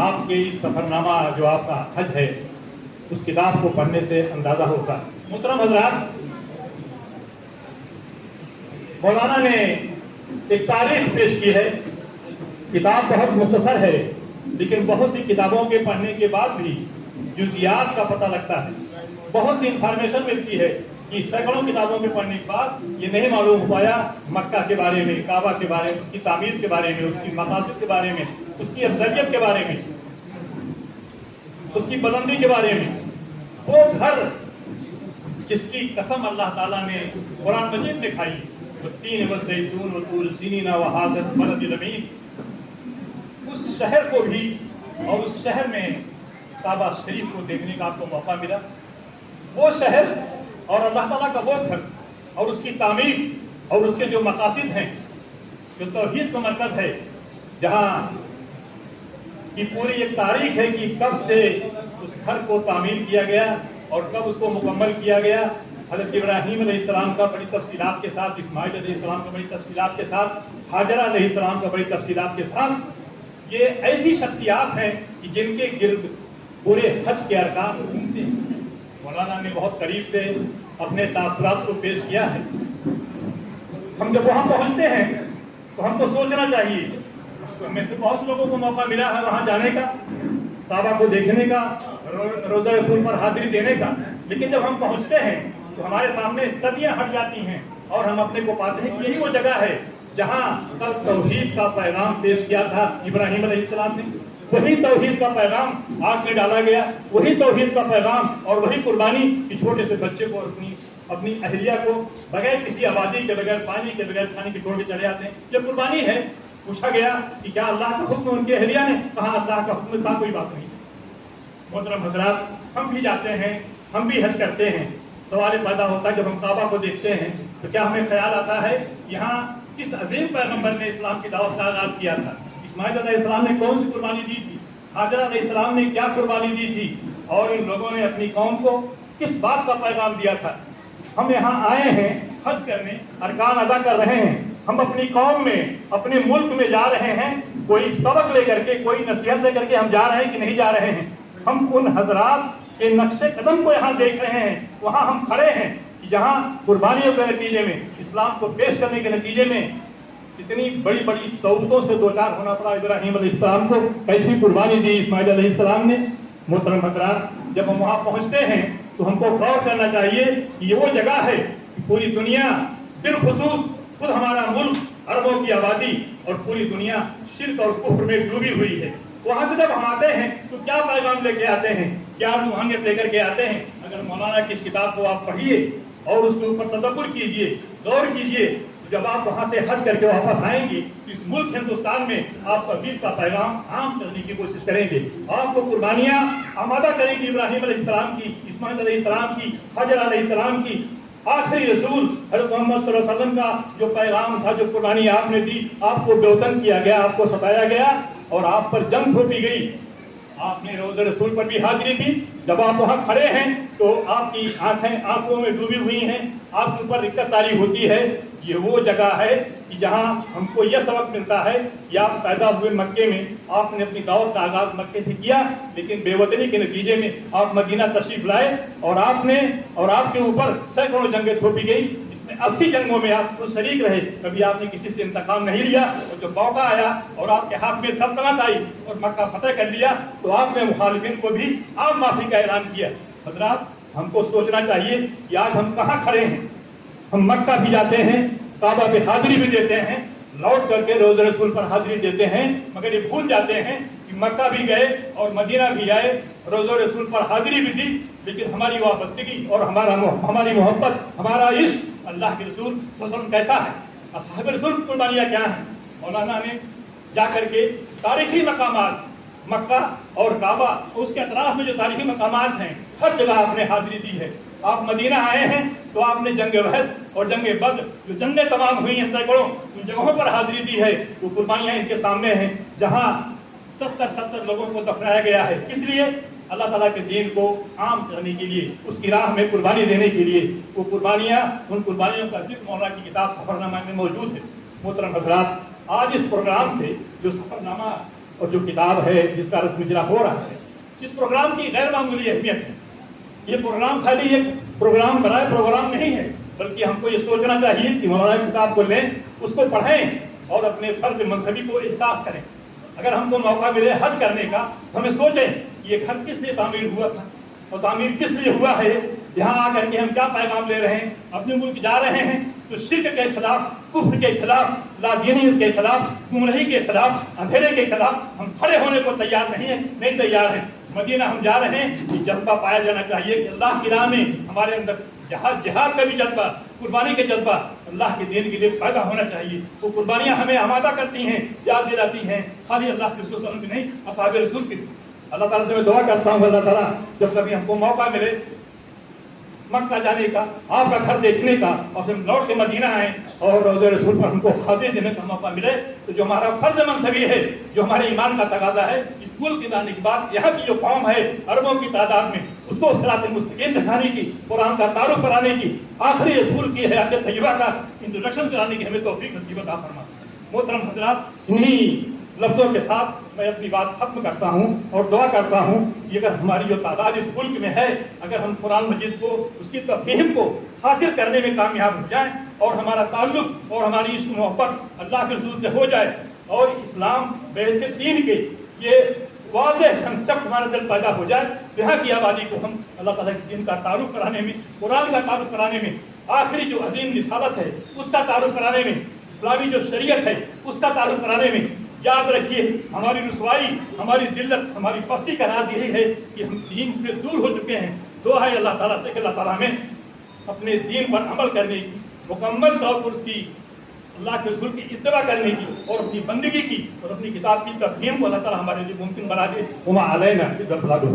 آپ کے اس سفرنامہ جو آپ کا حج ہے اس کتاب کو پڑھنے سے اندازہ ہوگا۔ محترم حضرات، مولانا نے ایک تاریخ پیش کی ہے۔ کتاب بہت مختصر ہے، لیکن بہت سی کتابوں کے پڑھنے کے بعد بھی جزیات کا پتہ لگتا ہے، بہت سی انفارمیشن ملتی ہے کہ سینکڑوں کتابوں کے پڑھنے کے بعد یہ نہیں معلوم ہو پایا مکہ کے بارے میں، کعبہ کے بارے میں، اس کی تعمیر کے بارے میں، اس کی مقاصد کے بارے میں، اس کی افضلیت کے بارے میں، اس کی بلندی کے بارے میں۔ وہ گھر جس کی قسم اللہ تعالیٰ نے قرآن مجید میں کھائی، والتین والزیتون وطور سینین وہذا البلد الامین، اس شہر کو بھی اور اس شہر میں کعبہ شریف کو دیکھنے کا آپ کو موقع ملا۔ وہ شہر اور اللہ تعالیٰ کا وہ گھر اور اس کی تعمیر اور اس کے جو مقاصد ہیں، جو توحید کا مرکز ہے، جہاں کی پوری ایک تاریخ ہے کہ کب سے اس گھر کو تعمیر کیا گیا اور کب اس کو مکمل کیا گیا۔ حضرت ابراہیم علیہ السلام کا بڑی تفصیلات کے ساتھ، اسماعیل علیہ السلام کا بڑی تفصیلات کے ساتھ، ہاجرہ علیہ السلام کا بڑی تفصیلات کے ساتھ، یہ ایسی شخصیات ہیں کہ جن کے گرد پورے حج کے ارکان گھومتے ہیں۔ مولانا نے بہت قریب سے اپنے تاثرات کو پیش کیا ہے۔ ہم جب وہاں پہنچتے ہیں تو ہم کو سوچنا چاہیے، ہمیں سے بہت لوگوں کو موقع ملا ہے وہاں جانے کا، کعبہ کو دیکھنے کا، روضہ رسول پر حاضری دینے کا، لیکن جب ہم پہنچتے ہیں تو ہمارے سامنے صدیاں ہٹ جاتی ہیں اور ہم اپنے کو پاتے ہیں کہ یہی وہ جگہ ہے جہاں کل توحید کا پیغام پیش کیا تھا ابراہیم علیہ السلام نے۔ وہی توحید کا پیغام آگ میں ڈالا گیا، وہی توحید کا پیغام اور وہی قربانی کہ چھوٹے سے بچے کو اپنی اہلیہ کو بغیر کسی آبادی کے، بغیر پانی کے، بغیر کھانے کے چھوڑ کے چلے آتے ہیں۔ یہ قربانی ہے۔ پوچھا گیا کہ کیا اللہ کا حکم ان کی اہلیہ نے؟ کہا اللہ کا حکم تھا، کوئی بات نہیں۔ محترم حضرات، ہم بھی جاتے ہیں، ہم بھی حج کرتے ہیں۔ سوال پیدا ہوتا ہے جب ہم کعبہ کو دیکھتے ہیں تو کیا ہمیں خیال آتا ہے یہاں کس عظیم پیغمبر نے اسلام کی دعوت کا آغاز کیا تھا؟ اسماعیل علیہ السلام نے کون سی قربانی دی تھی؟ ہاجرہ علیہ السلام نے کیا قربانی دی تھی؟ اور ان لوگوں نے اپنی قوم کو کس بات کا پیغام دیا تھا؟ ہم یہاں آئے ہیں حج کرنے، ارکان ادا کر رہے ہیں، ہم اپنی قوم میں، اپنے ملک میں جا رہے ہیں، کوئی سبق لے کر کے، کوئی نصیحت لے کر کے ہم جا رہے ہیں کہ نہیں جا رہے ہیں؟ ہم ان حضرات کے نقش قدم کو یہاں دیکھ رہے ہیں، وہاں ہم کھڑے ہیں کہ جہاں قربانیوں کے نتیجے میں، اسلام کو پیش کرنے کے نتیجے میں اتنی بڑی بڑی صعوبتوں سے دوچار ہونا پڑا ابراہیم علیہ السلام کو، کیسی قربانی دی اسماعیل علیہ السلام نے۔ محترم حضرات، جب ہم وہاں پہنچتے ہیں تو ہم کو غور کرنا چاہیے کہ یہ وہ جگہ ہے کہ پوری دنیا، بالخصوص خود ہمارا ملک، اربوں کی آبادی اور پوری دنیا شرک اور کفر میں ڈوبی ہوئی ہے۔ وہاں سے جب ہم آتے ہیں تو کیا پیغام لے کے آتے ہیں، کیا روحانیت لے کر کے آتے ہیں؟ اگر مولانا کی اس کتاب کو آپ پڑھیے اور اس کے اوپر تدبر کیجئے، غور کیجئے، جب آپ وہاں سے حج کر کے واپس آئیں گے اس ملک ہندوستان میں آپ توحید کا پیغام عام کرنے کی کوشش کریں گے۔ آپ کو قربانیاں آمادہ کریں گی ابراہیم علیہ السلام کی، اسماعیل علیہ السلام کی، حاجرہ علیہ السلام کی، آخری رسول حضرت محمد صلی اللہ علیہ وسلم کا جو پیغام تھا، جو قربانی آپ نے دی، آپ کو بیوطن کیا گیا، آپ کو ستایا گیا اور آپ پر جنگ تھوپی گئی۔ آپ نے روضہ رسول پر بھی حاضری دی۔ جب آپ وہاں کھڑے ہیں تو آپ کی آنکھیں آنسوؤں میں ڈوبی ہوئی ہیں، آپ کے اوپر رکت طاری ہوتی ہے۔ یہ وہ جگہ ہے کہ جہاں ہم کو یہ سبق ملتا ہے کہ آپ پیدا ہوئے مکے میں، آپ نے اپنی دعوت کا آغاز مکے سے کیا، لیکن بے وطنی کے نتیجے میں آپ مدینہ تشریف لائے اور آپ کے اوپر سینکڑوں جنگیں تھوپی گئی۔ 80 جنگوں میں آپ خود شریک رہے، کبھی آپ نے کسی سے انتقام نہیں لیا، اور جب موقع آیا اور آپ کے ہاتھ میں سلطنت آئی اور مکہ فتح کر لیا تو آپ نے مخالفین کو بھی عام معافی کا اعلان کیا۔ حضرات، ہم کو سوچنا چاہیے کہ آج ہم کہاں کھڑے ہیں۔ ہم مکہ بھی جاتے ہیں، کعبہ پہ حاضری بھی دیتے ہیں، لوٹ کر کے روضہ رسول پر حاضری دیتے ہیں، مگر یہ بھول جاتے ہیں کہ مکہ بھی گئے اور مدینہ بھی آئے، روضہ رسول پر حاضری بھی دی، لیکن ہماری وابستگی اور ہماری محبت، ہمارا عشق اللہ کے رسول صلی اللہ علیہ وسلم کیسا ہے؟ اصحاب رسول کی قربانیاں کیا ہیں؟ مولانا نے جا کر کے تاریخی مقامات، مکہ اور کعبہ اور اس کے اطراف میں جو تاریخی مقامات ہیں، ہر جگہ آپ نے حاضری دی ہے۔ آپ مدینہ آئے ہیں تو آپ نے جنگ احد اور جنگ بدر، جو جنگیں تمام ہوئی ہیں سینکڑوں، ان جگہوں پر حاضری دی ہے۔ وہ قربانیاں ان کے سامنے ہیں جہاں 70 لوگوں کو دفنایا گیا ہے۔ کس لیے؟ اللہ تعالیٰ کے دین کو عام کرنے کے لیے، اس کی راہ میں قربانی دینے کے لیے۔ وہ قربانیاں، ان قربانیوں کا ذکر مولانا کی کتاب سفرنامہ میں موجود ہے۔ محترم حضرات، آج اس پروگرام سے جو سفرنامہ اور جو کتاب ہے جس کا رسم اجرا ہو رہا ہے، اس پروگرام کی غیر معمولی اہمیت ہے۔ یہ پروگرام خالی ایک پروگرام برائے پروگرام نہیں ہے، بلکہ ہم کو یہ سوچنا چاہیے کہ مولانا کی کتاب کو لیں، اس کو پڑھیں اور اپنے فرض منصبی کو احساس کریں۔ اگر ہم کو موقع ملے حج کرنے کا تو ہمیں سوچیں کہ یہ گھر کس لیے تعمیر ہوا تھا اور تعمیر کس لیے ہوا ہے، یہاں آ کر کے ہم کیا پیغام لے رہے ہیں۔ اپنے ملک جا رہے ہیں تو شرک کے خلاف، کفر کے خلاف، لادینیت کے خلاف، گمراہی کے خلاف، اندھیرے کے خلاف ہم کھڑے ہونے کو تیار نہیں تیار ہیں۔ مدینہ ہم جا رہے ہیں، یہ جذبہ پایا جانا چاہیے کہ اللہ کی راہ میں ہمارے اندر جہاد کا بھی جذبہ، قربانی کے جذبہ اللہ کے دین کے لیے پیدا ہونا چاہیے۔ وہ قربانیاں ہمیں آمادہ کرتی ہیں، یاد دلاتی ہیں خالی اللہ کے رسول صلی اللہ علیہ وسلم کی نہیں، اصحاب رسول کی۔ اللہ تعالیٰ سے میں دعا کرتا ہوں اللہ تعالیٰ جب کبھی ہم کو موقع ملے مکہ جانے کا، آپ کا گھر دیکھنے کا، اور پھر لوٹ کے مدینہ آئیں اور روضہ رسول پر ہم کو خاطر دینے کا موقع ملے، تو جو ہمارا فرض منصبی ہے، جو ہمارے ایمان کا تقاضا ہے، اس ملک کے آنے کے بعد یہاں کی جو قوم ہے اربوں کی تعداد میں، اس کو صراط مستقیم دکھانے کی، قرآن کا تعارف کرانے کی، آخری رسول کی حیات طیبہ کا انٹروڈکشن کرانے کی ہمیں توفیق نصیب عطا فرما۔ محترم حضرات، انہی لفظوں کے ساتھ میں اپنی بات ختم کرتا ہوں اور دعا کرتا ہوں کہ اگر ہماری جو تعداد اس ملک میں ہے، اگر ہم قرآن مجید کو، اس کی تفہیم کو حاصل کرنے میں کامیاب ہو جائیں اور ہمارا تعلق اور ہماری عشق محبت اللہ کے رسول سے ہو جائے اور اسلام بحیثیت دین کے یہ واضح کنسپٹ ہمارے دل پیدا ہو جائے، یہاں کی آبادی کو ہم اللہ تعالیٰ کے دین کا تعارف کرانے میں، قرآن کا تعارف کرانے میں، آخری جو عظیم رسالت ہے اس کا تعارف کرانے میں، اسلامی جو شریعت ہے اس کا تعارف کرانے میں، یاد رکھیے ہماری رسوائی، ہماری ذلت، ہماری پستی کا راز یہی ہے کہ ہم دین سے دور ہو چکے ہیں۔ دعا ہے اللہ تعالیٰ سے کہ اللہ تعالیٰ ہمیں اپنے دین پر عمل کرنے کی، مکمل طور پر اس کی اللہ کے رسول کی اتباع کرنے کی اور اپنی بندگی کی اور اپنی کتاب کی تفہیم کو اللہ تعالیٰ ہمارے لیے ممکن بنا دے۔ وما علینا الا البلاغ۔